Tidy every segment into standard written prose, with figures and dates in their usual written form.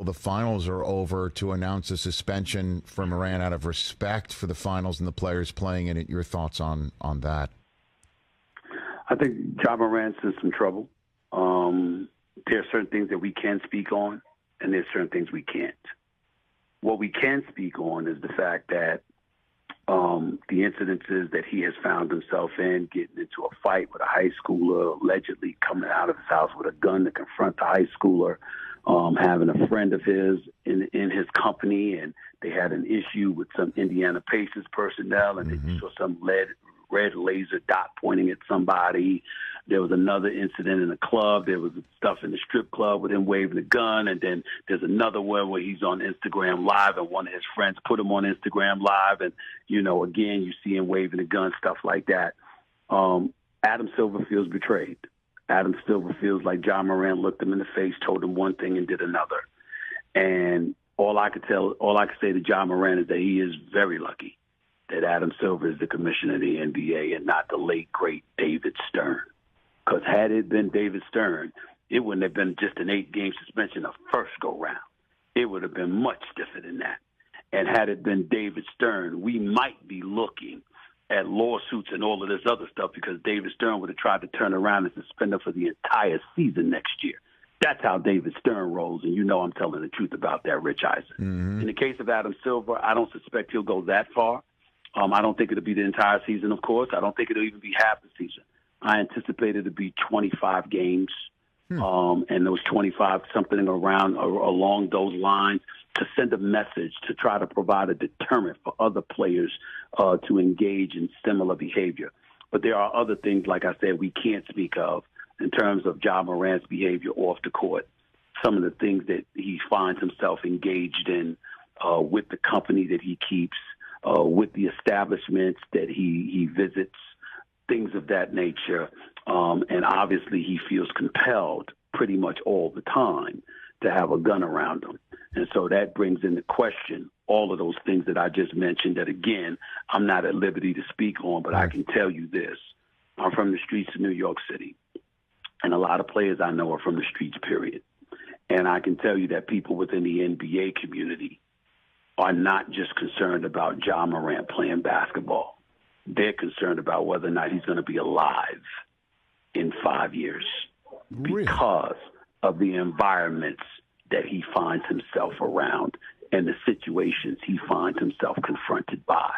the finals are over to announce a suspension for Morant out of respect for the finals and the players playing in it. Your thoughts on that? I think Ja Morant's in some trouble. There are certain things that we can speak on, and there's certain things we can't. What we can speak on is the fact that the incidences that he has found himself in, getting into a fight with a high schooler, allegedly coming out of his house with a gun to confront the high schooler, having a friend of his in his company, and they had an issue with some Indiana Pacers personnel, and they saw some red laser dot pointing at somebody. There was another incident in a club. There was stuff in the strip club with him waving a gun. And then there's another one where he's on Instagram Live and one of his friends put him on Instagram Live. And, again, you see him waving a gun, stuff like that. Adam Silver feels betrayed. Adam Silver feels like Ja Morant looked him in the face, told him one thing and did another. And all I could say to Ja Morant is that he is very lucky that Adam Silver is the commissioner of the NBA and not the late, great David Stern. Because had it been David Stern, it wouldn't have been just an 8-game suspension the first go-round. It would have been much stiffer than that. And had it been David Stern, we might be looking at lawsuits and all of this other stuff because David Stern would have tried to turn around and suspend him for the entire season next year. That's how David Stern rolls, and I'm telling the truth about that, Rich Eisen. In the case of Adam Silver, I don't suspect he'll go that far. I don't think it'll be the entire season, of course. I don't think it'll even be half the season. I anticipate it to be 25 games, and those 25, something along those lines, to send a message to try to provide a deterrent for other players to engage in similar behavior. But there are other things, like I said, we can't speak of in terms of Ja Morant's behavior off the court. Some of the things that he finds himself engaged in with the company that he keeps, with the establishments that he visits, things of that nature. And obviously he feels compelled pretty much all the time to have a gun around him. And so that brings into question all of those things that I just mentioned that, again, I'm not at liberty to speak on, but I can tell you this. I'm from the streets of New York City, and a lot of players I know are from the streets, period. And I can tell you that people within the NBA community are not just concerned about Ja Morant playing basketball. They're concerned about whether or not he's going to be alive in 5 years because of the environments that he finds himself around and the situations he finds himself confronted by.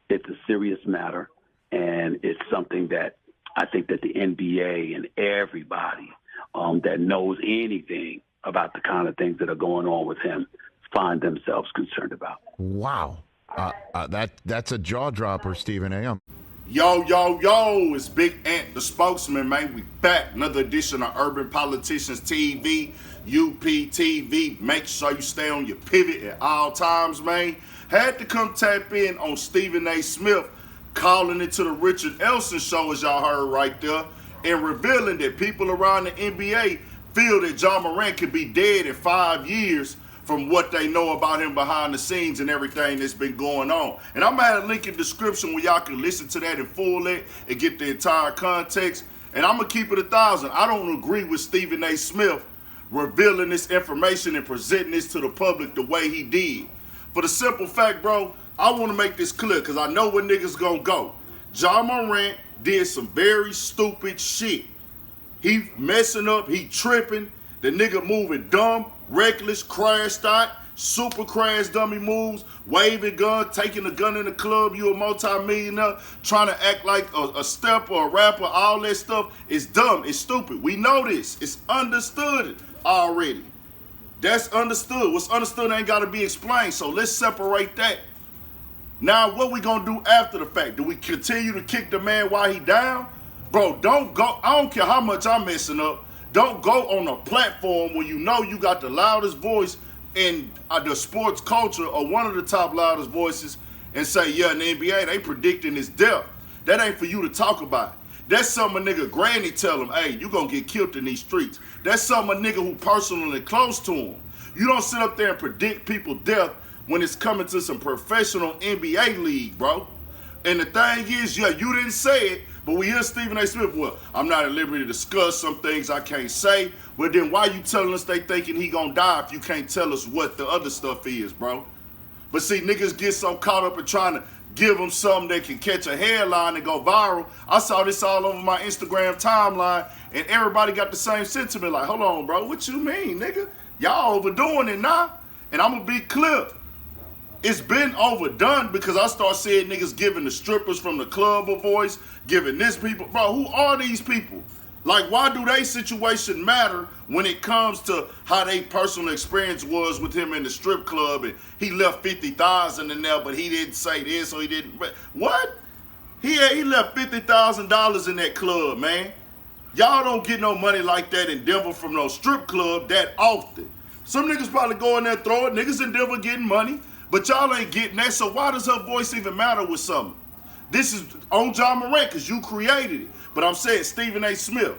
It's a serious matter, and it's something that I think that the NBA and everybody that knows anything about the kind of things that are going on with him find themselves concerned about. Wow. That's a jaw dropper, Stephen A. Yo, it's Big Ant, the spokesman, man. We back. Another edition of Urban Politicians TV, UPTV. Make sure you stay on your pivot at all times, man. Had to come tap in on Stephen A. Smith, calling it to the Richard Elson show, as y'all heard right there, and revealing that people around the NBA feel that Ja Morant could be dead in 5 years from what they know about him behind the scenes and everything that's been going on. And I'm going to add a link in the description where y'all can listen to that in full and get the entire context. And I'm going to keep it 1,000. I don't agree with Stephen A. Smith revealing this information and presenting this to the public the way he did. For the simple fact, bro, I want to make this clear because I know where niggas going to go. Ja Morant did some very stupid shit. He messing up, he tripping, the nigga moving dumb, reckless, crashed out, super crash dummy moves, waving gun, taking a gun in the club, you a multi-millionaire, trying to act like a stepper, a rapper, all that stuff is dumb, it's stupid. We know this. It's understood already. That's understood. What's understood ain't got to be explained, so let's separate that. Now, what we gonna do after the fact? Do we continue to kick the man while he down? Bro, don't go. I don't care how much I'm messing up. Don't go on a platform where you know you got the loudest voice in the sports culture or one of the top loudest voices and say, yeah, in the NBA, they predicting his death. That ain't for you to talk about. That's something a nigga granny tell him, hey, you gonna get killed in these streets. That's something a nigga who personally close to him. You don't sit up there and predict people's death when it's coming to some professional NBA league, bro. And the thing is, yeah, you didn't say it, But we hear Stephen A. Smith, well, I'm not at liberty to discuss some things I can't say. Well, then why you telling us they thinking he gonna die if you can't tell us what the other stuff is, bro? But see, niggas get so caught up in trying to give them something that can catch a headline and go viral. I saw this all over my Instagram timeline, and everybody got the same sentiment. Like, hold on, bro, what you mean, nigga? Y'all overdoing it now. And I'm gonna be clear. It's been overdone because I start seeing niggas giving the strippers from the club a voice, giving this people. Bro, who are these people? Like, why do they situation matter when it comes to how they personal experience was with him in the strip club and he left 50,000 in there, but he didn't say this or he didn't. What? He left $50,000 in that club, man. Y'all don't get no money like that in Denver from no strip club that often. Some niggas probably go in there and throw it. Niggas in Denver getting money, but y'all ain't getting that. So why does her voice even matter with something? This is on Ja Morant because you created it. But I'm saying Stephen A. Smith,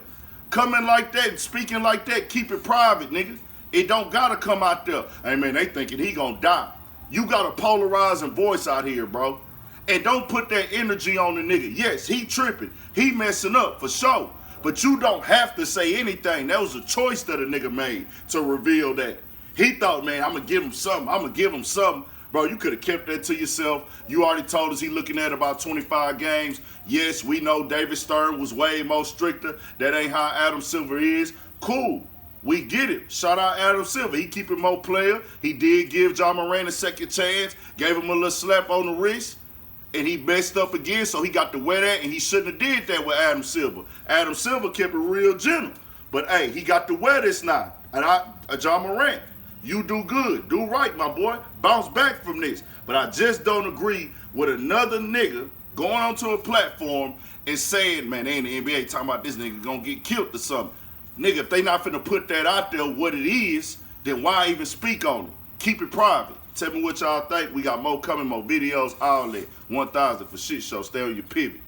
coming like that and speaking like that, keep it private, nigga. It don't gotta come out there. Hey man, they thinking he gonna die. You got a polarizing voice out here, bro. And don't put that energy on the nigga. Yes, he tripping. He messing up for sure. But you don't have to say anything. That was a choice that a nigga made to reveal that. He thought, man, I'm gonna give him something. I'm gonna give him something. Bro, you could have kept that to yourself. You already told us he looking at about 25 games. Yes, we know David Stern was way more stricter. That ain't how Adam Silver is. Cool. We get it. Shout out Adam Silver. He keeping more player. He did give Ja Morant a second chance. Gave him a little slap on the wrist. And he messed up again, so he got to wear that, and he shouldn't have did that with Adam Silver. Adam Silver kept it real gentle. But, hey, he got to wear this now. And Ja Morant, you do good. Do right, my boy. Bounce back from this. But I just don't agree with another nigga going onto a platform and saying, man, they in the NBA talking about this nigga gonna get killed or something. Nigga, if they not finna put that out there what it is, then why even speak on it? Keep it private. Tell me what y'all think. We got more coming, more videos, all that. 1,000 for shit show. Stay on your pivot.